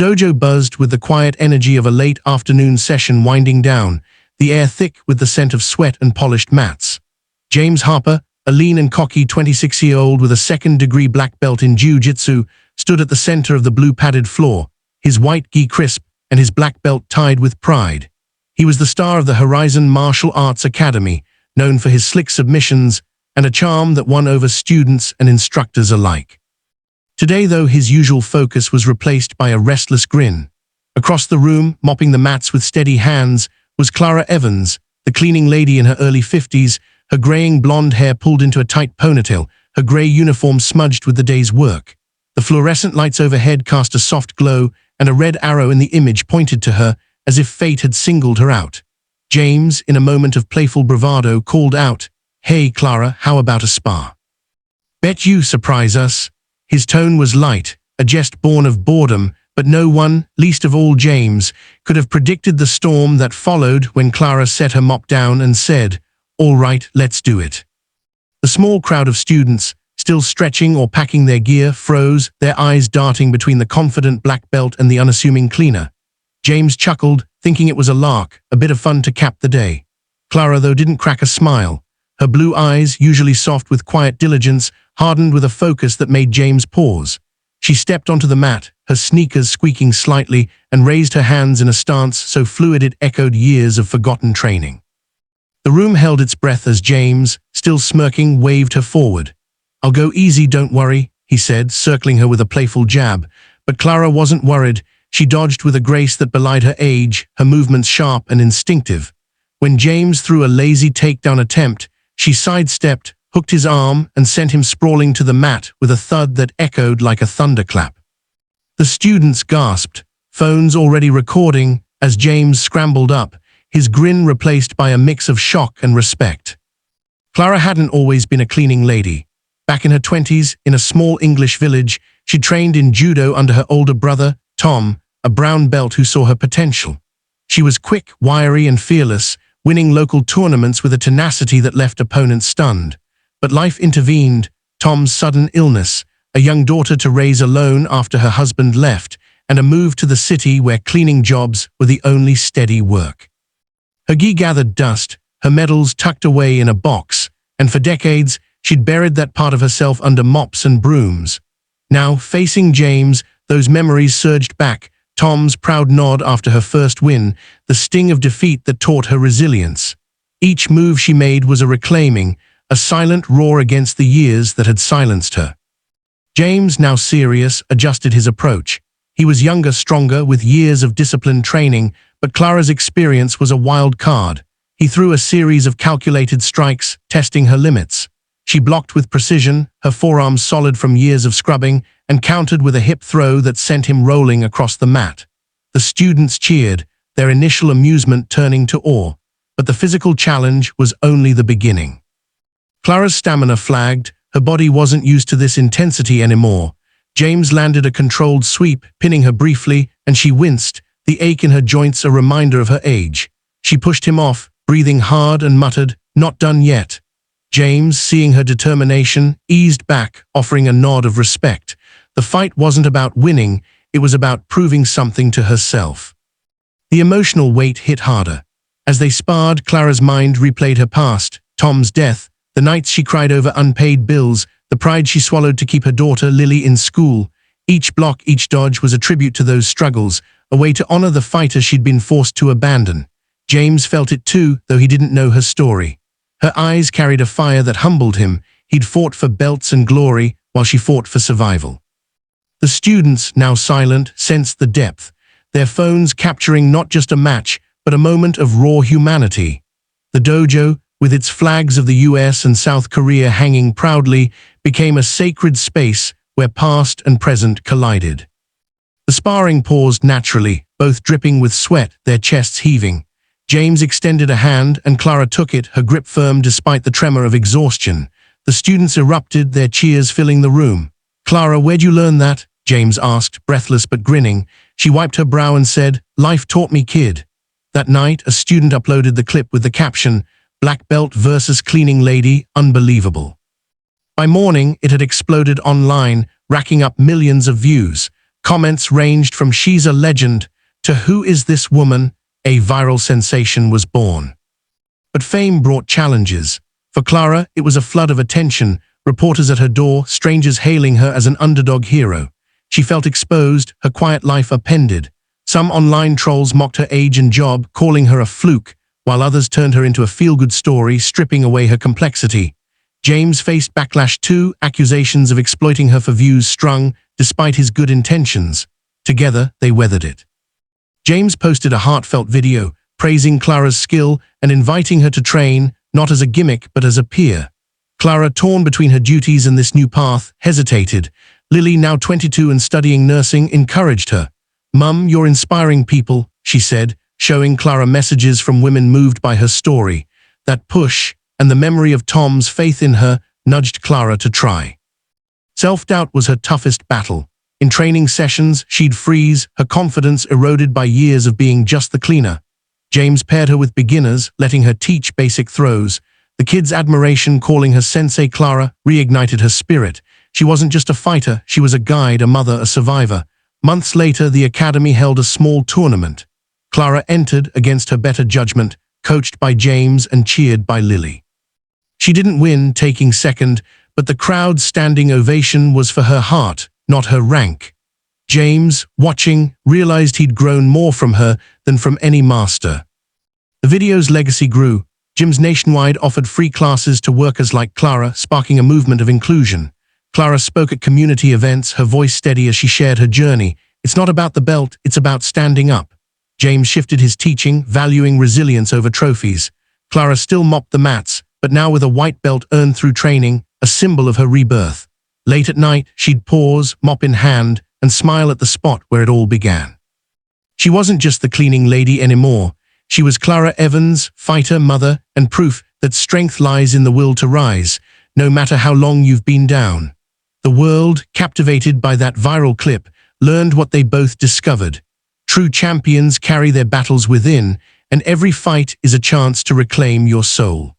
dojo buzzed with the quiet energy of a late afternoon session winding down, the air thick with the scent of sweat and polished mats. James Harper, a lean and cocky 26-year-old with a second-degree black belt in jiu-jitsu, stood at the center of the blue-padded floor, his white gi crisp and his black belt tied with pride. He was the star of the Horizon Martial Arts Academy, known for his slick submissions and a charm that won over students and instructors alike. Today, though, his usual focus was replaced by a restless grin. Across the room, mopping the mats with steady hands, was Clara Evans, the cleaning lady in her early 50s, her graying blonde hair pulled into a tight ponytail, her gray uniform smudged with the day's work. The fluorescent lights overhead cast a soft glow, and a red arrow in the image pointed to her, as if fate had singled her out. James, in a moment of playful bravado, called out, "Hey, Clara, how about a spa? Bet you surprise us." His tone was light, a jest born of boredom, but no one, least of all James, could have predicted the storm that followed when Clara set her mop down and said, "All right, let's do it." The small crowd of students, still stretching or packing their gear, froze, their eyes darting between the confident black belt and the unassuming cleaner. James chuckled, thinking it was a lark, a bit of fun to cap the day. Clara, though, didn't crack a smile. Her blue eyes, usually soft with quiet diligence, hardened with a focus that made James pause. She stepped onto the mat, her sneakers squeaking slightly, and raised her hands in a stance so fluid it echoed years of forgotten training. The room held its breath as James, still smirking, waved her forward. "I'll go easy, don't worry," he said, circling her with a playful jab. But Clara wasn't worried. She dodged with a grace that belied her age, her movements sharp and instinctive. When James threw a lazy takedown attempt, she sidestepped, hooked his arm, and sent him sprawling to the mat with a thud that echoed like a thunderclap. The students gasped, phones already recording, as James scrambled up, his grin replaced by a mix of shock and respect. Clara hadn't always been a cleaning lady. Back in her 20s, in a small English village, she trained in judo under her older brother, Tom, a brown belt who saw her potential. She was quick, wiry, and fearless, winning local tournaments with a tenacity that left opponents stunned. But life intervened. Tom's sudden illness, a young daughter to raise alone after her husband left, and a move to the city where cleaning jobs were the only steady work. Her gi gathered dust, her medals tucked away in a box, and for decades, she'd buried that part of herself under mops and brooms. Now, facing James, those memories surged back, Tom's proud nod after her first win, the sting of defeat that taught her resilience. Each move she made was a reclaiming, a silent roar against the years that had silenced her. James, now serious, adjusted his approach. He was younger, stronger, with years of disciplined training, but Clara's experience was a wild card. He threw a series of calculated strikes, testing her limits. She blocked with precision, her forearms solid from years of scrubbing, and countered with a hip throw that sent him rolling across the mat. The students cheered, their initial amusement turning to awe, but the physical challenge was only the beginning. Clara's stamina flagged, her body wasn't used to this intensity anymore. James landed a controlled sweep, pinning her briefly, and she winced, the ache in her joints a reminder of her age. She pushed him off, breathing hard, and muttered, "Not done yet." James, seeing her determination, eased back, offering a nod of respect. The fight wasn't about winning, it was about proving something to herself. The emotional weight hit harder. As they sparred, Clara's mind replayed her past, Tom's death, the nights she cried over unpaid bills, the pride she swallowed to keep her daughter Lily in school. Each block, each dodge was a tribute to those struggles, a way to honor the fighter she'd been forced to abandon. James felt it too, though he didn't know her story. Her eyes carried a fire that humbled him. He'd fought for belts and glory, while she fought for survival. The students, now silent, sensed the depth, their phones capturing not just a match, but a moment of raw humanity. The dojo, with its flags of the US and South Korea hanging proudly, became a sacred space where past and present collided. The sparring paused naturally, both dripping with sweat, their chests heaving. James extended a hand, and Clara took it, her grip firm despite the tremor of exhaustion. The students erupted, their cheers filling the room. "Clara, where'd you learn that?" James asked, breathless but grinning. She wiped her brow and said, "Life taught me, kid." That night, a student uploaded the clip with the caption, "Black Belt versus Cleaning Lady, Unbelievable." By morning, it had exploded online, racking up millions of views. Comments ranged from "she's a legend" to "who is this woman?" A viral sensation was born. But fame brought challenges. For Clara, it was a flood of attention, reporters at her door, strangers hailing her as an underdog hero. She felt exposed, her quiet life upended. Some online trolls mocked her age and job, calling her a fluke, while others turned her into a feel-good story, stripping away her complexity. James faced backlash too, accusations of exploiting her for views strung, despite his good intentions. Together, they weathered it. James posted a heartfelt video, praising Clara's skill and inviting her to train, not as a gimmick but as a peer. Clara, torn between her duties and this new path, hesitated. Lily, now 22 and studying nursing, encouraged her. "Mum, you're inspiring people," she said, showing Clara messages from women moved by her story. That push, and the memory of Tom's faith in her, nudged Clara to try. Self-doubt was her toughest battle. In training sessions, she'd freeze, her confidence eroded by years of being just the cleaner. James paired her with beginners, letting her teach basic throws. The kids' admiration, calling her Sensei Clara, reignited her spirit. She wasn't just a fighter, she was a guide, a mother, a survivor. Months later, the academy held a small tournament. Clara entered against her better judgment, coached by James and cheered by Lily. She didn't win, taking second, but the crowd's standing ovation was for her heart, not her rank. James, watching, realized he'd grown more from her than from any master. The video's legacy grew. Gyms nationwide offered free classes to workers like Clara, sparking a movement of inclusion. Clara spoke at community events, her voice steady as she shared her journey. "It's not about the belt, it's about standing up." James shifted his teaching, valuing resilience over trophies. Clara still mopped the mats, but now with a white belt earned through training, a symbol of her rebirth. Late at night, she'd pause, mop in hand, and smile at the spot where it all began. She wasn't just the cleaning lady anymore. She was Clara Evans, fighter, mother, and proof that strength lies in the will to rise, no matter how long you've been down. The world, captivated by that viral clip, learned what they both discovered. True champions carry their battles within, and every fight is a chance to reclaim your soul.